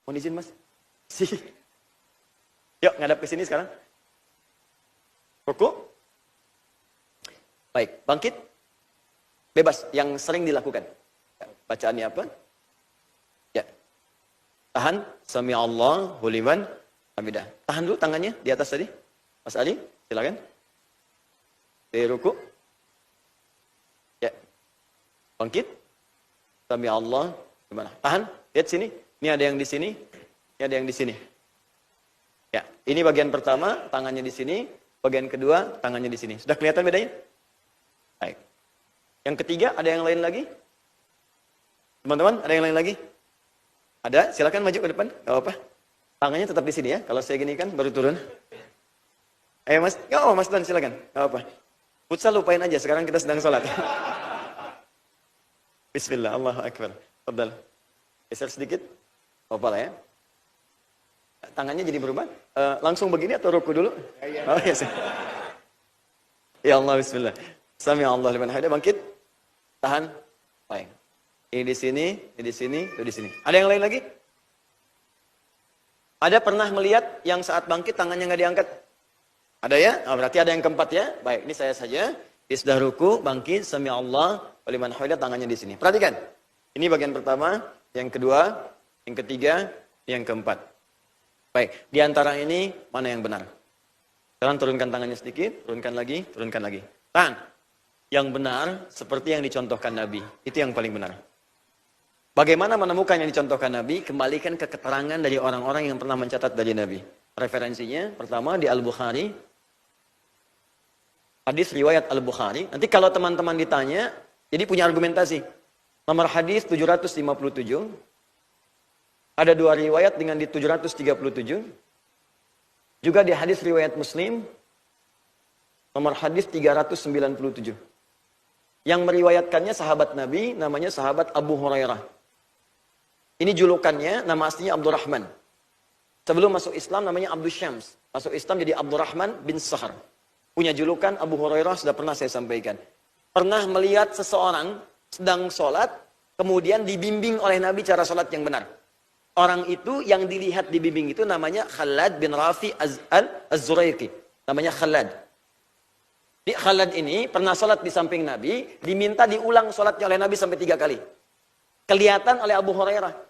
Mohon izin mas. Yuk ngadap ke sini sekarang. Ruku. Baik, bangkit. Bebas, yang sering dilakukan. Bacaannya apa? Ya. Tahan. Sami Allahu liman hamidah. Tahan dulu tangannya di atas tadi. Mas Ali, silakan. Di ruku. Ya. Bangkit. Sami Allah. Gimana? Tahan. Lihat sini. Ini ada yang di sini. Ini ada yang di sini. Ya. Ini bagian pertama, tangannya di sini. Bagian kedua, tangannya di sini. Sudah kelihatan bedanya? Baik. Yang ketiga, ada yang lain lagi? Teman-teman, ada yang lain lagi? Ada? Silakan maju ke depan. Gak apa-apa. Tangannya tetap di sini ya. Kalau saya gini kan baru turun. Ayo mas. Gak apa mas Dan, silakan. Gak apa-apa. Futsal lupain aja. Sekarang kita sedang sholat. Bismillah. Allahu Akbar. Fadal. Geser sedikit. Apa lah ya. Tangannya jadi berubah. Langsung begini atau ruku dulu? Oh ya. Ya Allah, bismillah. Sami Allah liman hamidah. Bangkit. Tahan. Baik. Ini di sini, ini di sini, itu di sini. Ada yang lain lagi? Ada pernah melihat yang saat bangkit tangannya nggak diangkat? Ada ya? Oh, berarti ada yang keempat ya. Baik, ini saya saja. Dia sudah ruku, bangkit, sami Allah liman hamidah, tangannya di sini. Perhatikan. Ini bagian pertama, yang kedua, yang ketiga, yang keempat. Baik, di antara ini mana yang benar? Sekarang turunkan tangannya sedikit, turunkan lagi, turunkan lagi. Tahan. Yang benar seperti yang dicontohkan Nabi. Itu yang paling benar. Bagaimana menemukan yang dicontohkan Nabi? Kembalikan ke keterangan dari orang-orang yang pernah mencatat dari Nabi. Referensinya pertama di Al-Bukhari. Hadis riwayat Al-Bukhari. Nanti kalau teman-teman ditanya, jadi punya argumentasi. Nomor hadis 757. Ada dua riwayat dengan di 737. Juga di hadis riwayat Muslim. Nomor hadis 397. Yang meriwayatkannya sahabat Nabi, namanya sahabat Abu Hurairah. Ini julukannya, nama aslinya Abdurrahman. Sebelum masuk Islam namanya Abdus Syams. Masuk Islam jadi Abdurrahman bin Sahar. Punya julukan Abu Hurairah, sudah pernah saya sampaikan. Pernah melihat seseorang sedang sholat, kemudian dibimbing oleh Nabi cara sholat yang benar. Orang itu yang dilihat dibimbing itu namanya Khalad bin Rafi Az-Zuraiqi. Namanya Khalad. Di Khalad ini pernah sholat di samping Nabi, diminta diulang sholatnya oleh Nabi sampai 3 kali. Kelihatan oleh Abu Hurairah.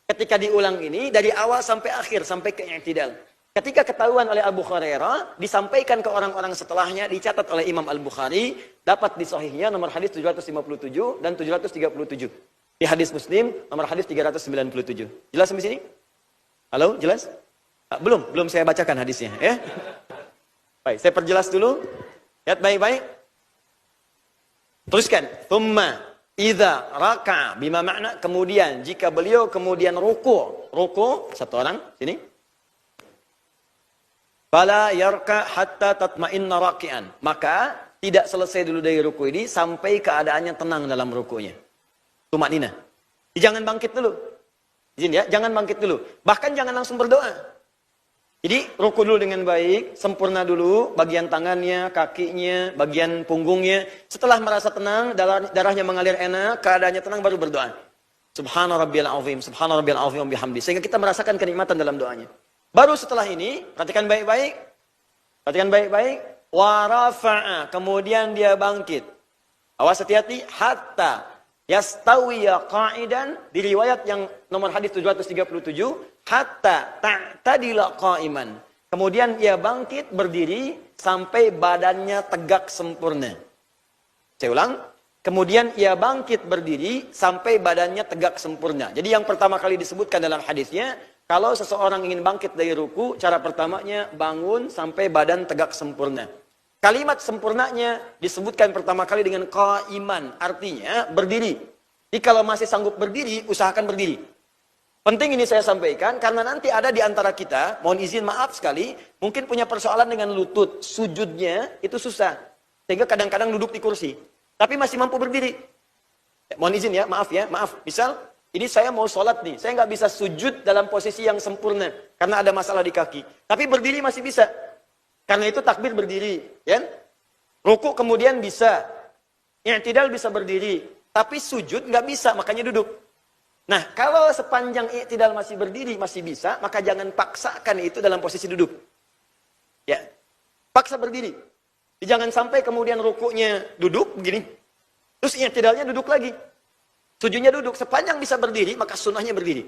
Ketika diulang ini, dari awal sampai akhir, sampai ke i'tidal. Ketika ketahuan oleh Abu Hurairah, disampaikan ke orang-orang setelahnya, dicatat oleh Imam Al-Bukhari, dapat di sahihnya nomor hadis 757 dan 737. Di hadis Muslim, nomor hadis 397. Jelas sampai sini? Halo, jelas? Belum saya bacakan hadisnya. Ya? Baik, saya perjelas dulu. Lihat baik-baik. Teruskan. Thumma idza raka'a, bima makna kemudian jika beliau kemudian ruku satu orang sini. Fala yarka hatta tatma'inna raki'an. Maka tidak selesai dulu dari ruku ini sampai keadaannya tenang dalam rukunya. Tumanina. Jangan bangkit dulu. Izin ya, jangan bangkit dulu. Bahkan jangan langsung berdoa. Jadi ruku dulu dengan baik, sempurna dulu bagian tangannya, kakinya, bagian punggungnya. Setelah merasa tenang, darahnya mengalir enak, keadaannya tenang baru berdoa. Subhana rabbiyal azim, subhana rabbiyal azim bihamdi. Sehingga kita merasakan kenikmatan dalam doanya. Baru setelah ini, perhatikan baik-baik. Perhatikan baik-baik. Wa rafa'a, kemudian dia bangkit. Awas hati-hati, hatta yastawiya qa'idan, di riwayat yang nomor hadis 737, hatta ta'tadila qa'iman. Kemudian ia bangkit berdiri sampai badannya tegak sempurna. Saya ulang. Kemudian ia bangkit berdiri sampai badannya tegak sempurna. Jadi yang pertama kali disebutkan dalam hadisnya, kalau seseorang ingin bangkit dari ruku, cara pertamanya bangun sampai badan tegak sempurna. Kalimat sempurnanya disebutkan pertama kali dengan qa'iman, artinya berdiri. Jadi kalau masih sanggup berdiri, usahakan berdiri. Penting ini saya sampaikan, karena nanti ada di antara kita, mohon izin maaf sekali, mungkin punya persoalan dengan lutut, sujudnya itu susah. Sehingga kadang-kadang duduk di kursi, tapi masih mampu berdiri. Mohon izin ya, maaf. Misal, ini saya mau sholat nih, saya nggak bisa sujud dalam posisi yang sempurna, karena ada masalah di kaki. Tapi berdiri masih bisa. Karena itu takbir berdiri, ya. Ruku kemudian bisa, i'tidal bisa berdiri, tapi sujud nggak bisa, makanya duduk. Nah, kalau sepanjang i'tidal masih berdiri, masih bisa, maka jangan paksakan itu dalam posisi duduk. Ya, paksa berdiri. Jangan sampai kemudian rukuknya duduk begini, terus i'tidalnya duduk lagi. Sujudnya duduk, sepanjang bisa berdiri, maka sunnahnya berdiri.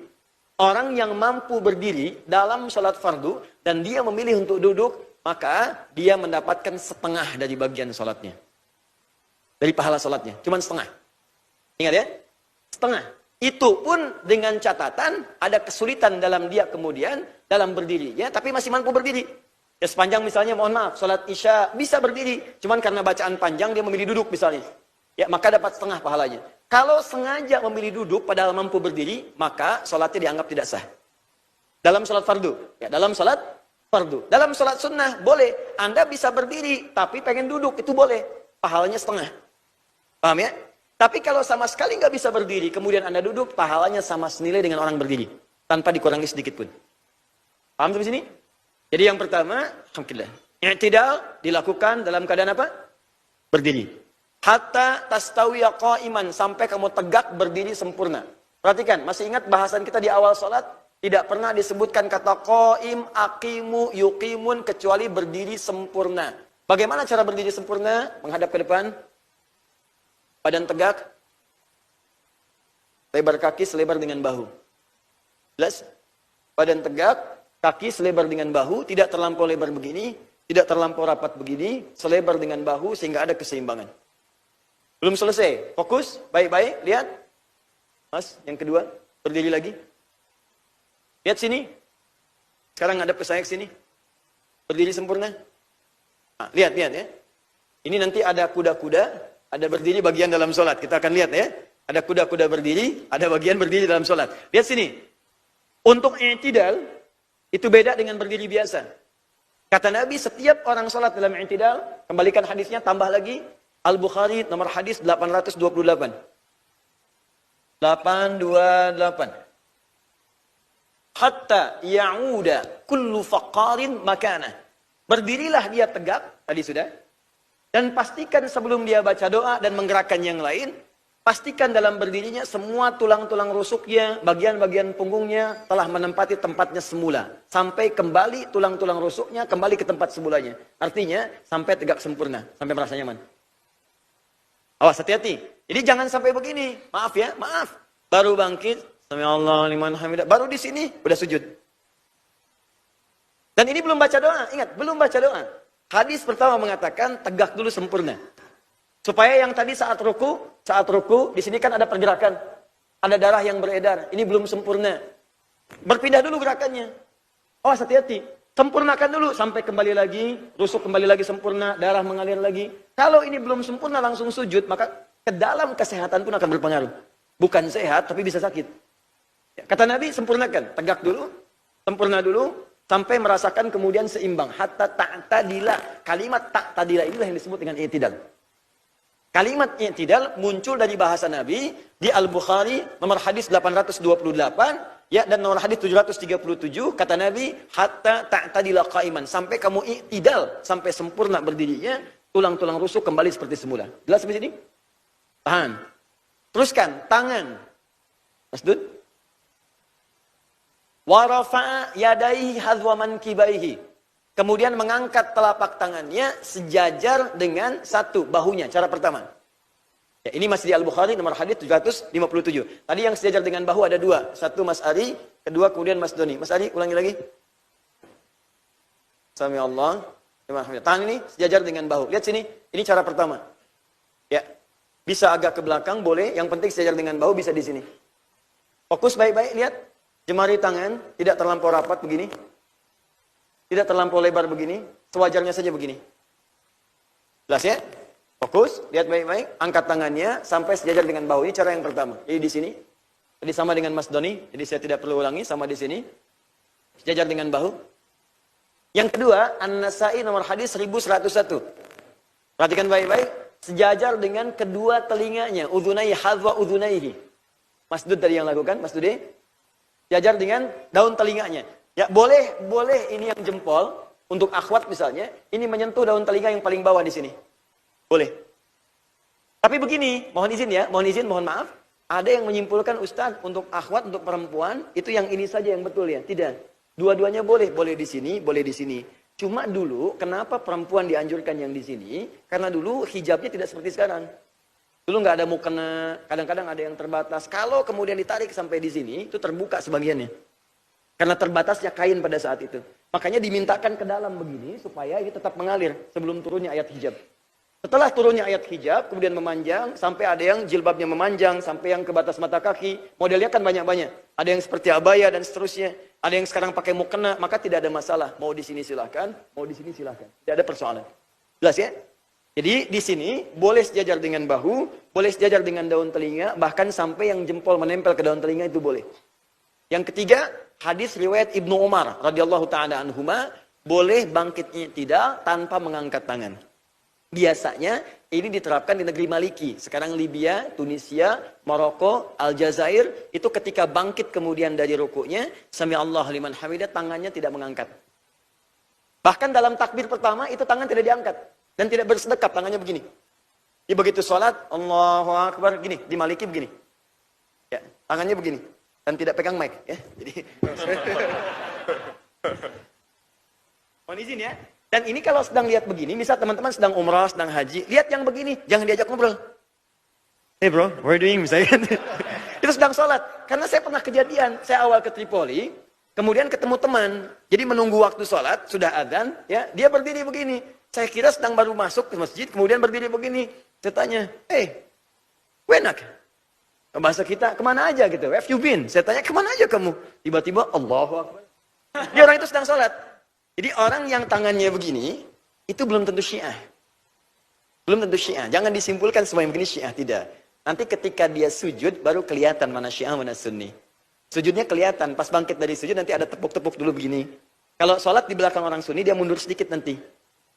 Orang yang mampu berdiri dalam sholat fardu, dan dia memilih untuk duduk, maka dia mendapatkan setengah dari bagian sholatnya. Dari pahala sholatnya, cuma setengah. Ingat ya, setengah. Itu pun dengan catatan ada kesulitan dalam dia kemudian dalam berdirinya, tapi masih mampu berdiri. Ya sepanjang misalnya mohon maaf, sholat isya bisa berdiri, cuman karena bacaan panjang dia memilih duduk misalnya. Ya maka dapat setengah pahalanya. Kalau sengaja memilih duduk padahal mampu berdiri, maka sholatnya dianggap tidak sah. Dalam sholat fardu, ya dalam sholat fardu. Dalam sholat sunnah boleh, Anda bisa berdiri tapi pengen duduk itu boleh, pahalanya setengah. Paham ya? Tapi kalau sama sekali nggak bisa berdiri, kemudian Anda duduk, pahalanya sama senilai dengan orang berdiri. Tanpa dikurangi sedikit pun. Paham sampai sini? Jadi yang pertama, alhamdulillah. I'tidal dilakukan dalam keadaan apa? Berdiri. Hatta tastawiya qa'iman, sampai kamu tegak berdiri sempurna. Perhatikan, masih ingat bahasan kita di awal sholat? Tidak pernah disebutkan kata qa'im, aqimu, yuqimun, kecuali berdiri sempurna. Bagaimana cara berdiri sempurna? Menghadap ke depan. Badan tegak, lebar kaki selebar dengan bahu. Jelas? Badan tegak, kaki selebar dengan bahu, tidak terlampau lebar begini, tidak terlampau rapat begini, selebar dengan bahu sehingga ada keseimbangan. Belum selesai, fokus, baik-baik, lihat. Mas, yang kedua, berdiri lagi. Lihat sini. Sekarang ngadap ke saya ke sini. Berdiri sempurna. Nah, lihat ya. Ini nanti ada kuda-kuda. Ada berdiri bagian dalam sholat. Kita akan lihat ya. Ada kuda-kuda berdiri, ada bagian berdiri dalam sholat. Lihat sini. Untuk i'tidal, itu beda dengan berdiri biasa. Kata Nabi, setiap orang sholat dalam i'tidal, kembalikan hadisnya, tambah lagi. Al-Bukhari, nomor hadis 828. 828. Hatta ya'uda kullu faqarin makana. Berdirilah dia tegak, tadi sudah. Dan pastikan sebelum dia baca doa dan menggerakkan yang lain, pastikan dalam berdirinya semua tulang-tulang rusuknya, bagian-bagian punggungnya telah menempati tempatnya semula. Sampai kembali tulang-tulang rusuknya kembali ke tempat semulanya. Artinya sampai tegak sempurna, sampai merasa nyaman. Awas, hati-hati. Jadi jangan sampai begini. Maaf ya, maaf. Baru bangkit, sami'allahu liman hamidah, baru di sini udah sujud. Dan ini belum baca doa. Ingat, belum baca doa. Hadis pertama mengatakan tegak dulu sempurna. Supaya yang tadi saat ruku di sini kan ada pergerakan. Ada darah yang beredar. Ini belum sempurna. Berpindah dulu gerakannya. Oh, hati-hati. Sempurnakan dulu sampai kembali lagi, rusuk kembali lagi sempurna, darah mengalir lagi. Kalau ini belum sempurna langsung sujud, maka ke dalam kesehatan pun akan berpengaruh. Bukan sehat tapi bisa sakit. Kata Nabi, sempurnakan, tegak dulu, sempurna dulu. Sampai merasakan kemudian seimbang. Hatta ta'tadila. Kalimat ta'tadila inilah yang disebut dengan i'tidal. Kalimat i'tidal muncul dari bahasa Nabi di Al-Bukhari nomor hadis 828 ya, dan nomor hadis 737. Kata Nabi, hatta ta'tadila qa'iman. Sampai kamu i'tidal, sampai sempurna berdirinya, tulang-tulang rusuk kembali seperti semula. Jelas sampai sini? Tahan. Teruskan, tangan. Mas Dud. Wa rafa'a yadaihi hadwa mankibaihi. Kemudian mengangkat telapak tangannya sejajar dengan satu bahunya. Cara pertama. Ya, ini masih di Al-Bukhari nomor hadis 757. Tadi yang sejajar dengan bahu ada dua. Satu Mas Ari, kedua kemudian Mas Doni. Mas Ari, ulangi lagi. Sami Allah. Tangan ini sejajar dengan bahu. Lihat sini. Ini cara pertama. Ya. Bisa agak ke belakang boleh, yang penting sejajar dengan bahu, bisa di sini. Fokus baik-baik, lihat. Jemari tangan tidak terlampau rapat begini. Tidak terlampau lebar begini. Sewajarnya saja begini. Jelas ya? Fokus, lihat baik-baik. Angkat tangannya sampai sejajar dengan bahu. Ini cara yang pertama. Jadi di sini. Jadi sama dengan Mas Doni. Jadi saya tidak perlu ulangi. Sama di sini. Sejajar dengan bahu. Yang kedua, An-Nasai nomor hadis 1101. Perhatikan baik-baik. Sejajar dengan kedua telinganya. Udhunai hadwa udhunaihi. Mas Dud tadi yang lakukan. Mas Dudi. Sejajar dengan daun telinganya. Ya, boleh ini yang jempol untuk akhwat misalnya, ini menyentuh daun telinga yang paling bawah di sini. Boleh. Tapi begini, mohon izin, mohon maaf. Ada yang menyimpulkan, Ustaz, untuk akhwat, untuk perempuan, itu yang ini saja yang betul ya. Tidak. Dua-duanya boleh. Boleh di sini, boleh di sini. Cuma dulu, kenapa perempuan dianjurkan yang di sini? Karena dulu hijabnya tidak seperti sekarang. Dulu nggak ada mukena, kadang-kadang ada yang terbatas. Kalau kemudian ditarik sampai di sini, itu terbuka sebagiannya. Karena terbatasnya kain pada saat itu. Makanya dimintakan ke dalam begini, supaya ini tetap mengalir sebelum turunnya ayat hijab. Setelah turunnya ayat hijab, kemudian memanjang, sampai ada yang jilbabnya memanjang, sampai yang ke batas mata kaki. Modelnya kan banyak-banyak. Ada yang seperti abaya dan seterusnya. Ada yang sekarang pakai mukena, maka tidak ada masalah. Mau di sini silahkan, mau di sini silahkan. Tidak ada persoalan. Jelas ya? Jadi di sini boleh sejajar dengan bahu, boleh sejajar dengan daun telinga, bahkan sampai yang jempol menempel ke daun telinga itu boleh. Yang ketiga, hadis riwayat Ibnu Umar radhiyallahu taala anhuma, boleh bangkitnya tidak tanpa mengangkat tangan. Biasanya ini diterapkan di negeri Maliki. Sekarang Libya, Tunisia, Maroko, Aljazair, itu ketika bangkit kemudian dari rukuknya, sami Allah liman hamidah, tangannya tidak mengangkat. Bahkan dalam takbir pertama itu tangan tidak diangkat dan tidak bersedekap, tangannya begini. Jadi begitu sholat, Allahu Akbar, gini, di Maliki begini. Ya, tangannya begini dan tidak pegang mic, ya. Jadi mohon izin ya. Dan ini kalau sedang lihat begini, misal teman-teman sedang umrah, sedang haji, lihat yang begini, jangan diajak ngobrol. Hey bro, what are you doing? Misalnya. Itu sedang sholat. Karena saya pernah kejadian, saya awal ke Tripoli, kemudian ketemu teman. Jadi menunggu waktu sholat, sudah adzan, ya, dia berdiri begini. Saya kira sedang baru masuk ke masjid, kemudian berdiri begini. Saya tanya, hey, enak? Bahasa kita, kemana aja gitu? Where have you been? Saya tanya, kemana aja kamu? Tiba-tiba, Allahu Akbar. Dia orang itu sedang sholat. Jadi orang yang tangannya begini, itu belum tentu Syiah. Belum tentu Syiah. Jangan disimpulkan semua yang begini Syiah, tidak. Nanti ketika dia sujud, baru kelihatan mana Syiah, mana Sunni. Sujudnya kelihatan, pas bangkit dari sujud nanti ada tepuk-tepuk dulu begini. Kalau sholat di belakang orang Sunni, dia mundur sedikit nanti.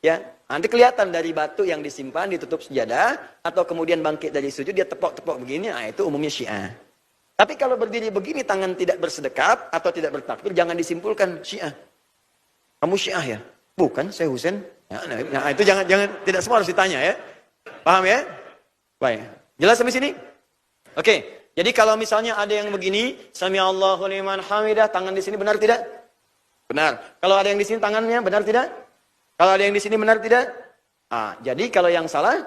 Ya, nanti kelihatan dari batu yang disimpan, ditutup sejadah, atau kemudian bangkit dari sujud, dia tepok-tepok begini, nah itu umumnya Syiah. Tapi kalau berdiri begini, tangan tidak bersedekap, atau tidak bertakbir, jangan disimpulkan Syiah. Kamu Syiah ya? Bukan, saya Husain. Ya, nah, itu jangan tidak semua harus ditanya ya. Paham ya? Baik. Jelas sampai sini? Oke. Jadi kalau misalnya ada yang begini, sami Allahu liman hamidah, tangan di sini benar tidak? Benar. Kalau ada yang di sini tangannya benar tidak? Kalau ada yang di sini benar tidak? Ah, jadi kalau yang salah,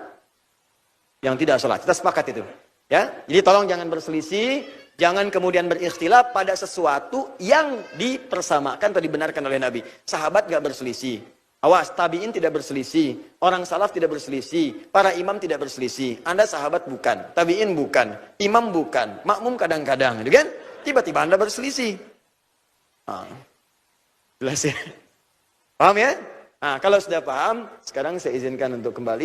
yang tidak salah. Kita sepakat itu. Ya. Jadi tolong jangan berselisih. Jangan kemudian berikhtilaf pada sesuatu yang dipersamakan atau dibenarkan oleh Nabi. Sahabat gak berselisih. Awas, tabi'in tidak berselisih. Orang salaf tidak berselisih. Para imam tidak berselisih. Anda sahabat bukan. Tabi'in bukan. Imam bukan. Makmum kadang-kadang. Gitu kan? Tiba-tiba Anda berselisih. Nah, jelas ya? Paham ya? Nah, kalau sudah paham, sekarang saya izinkan untuk kembali.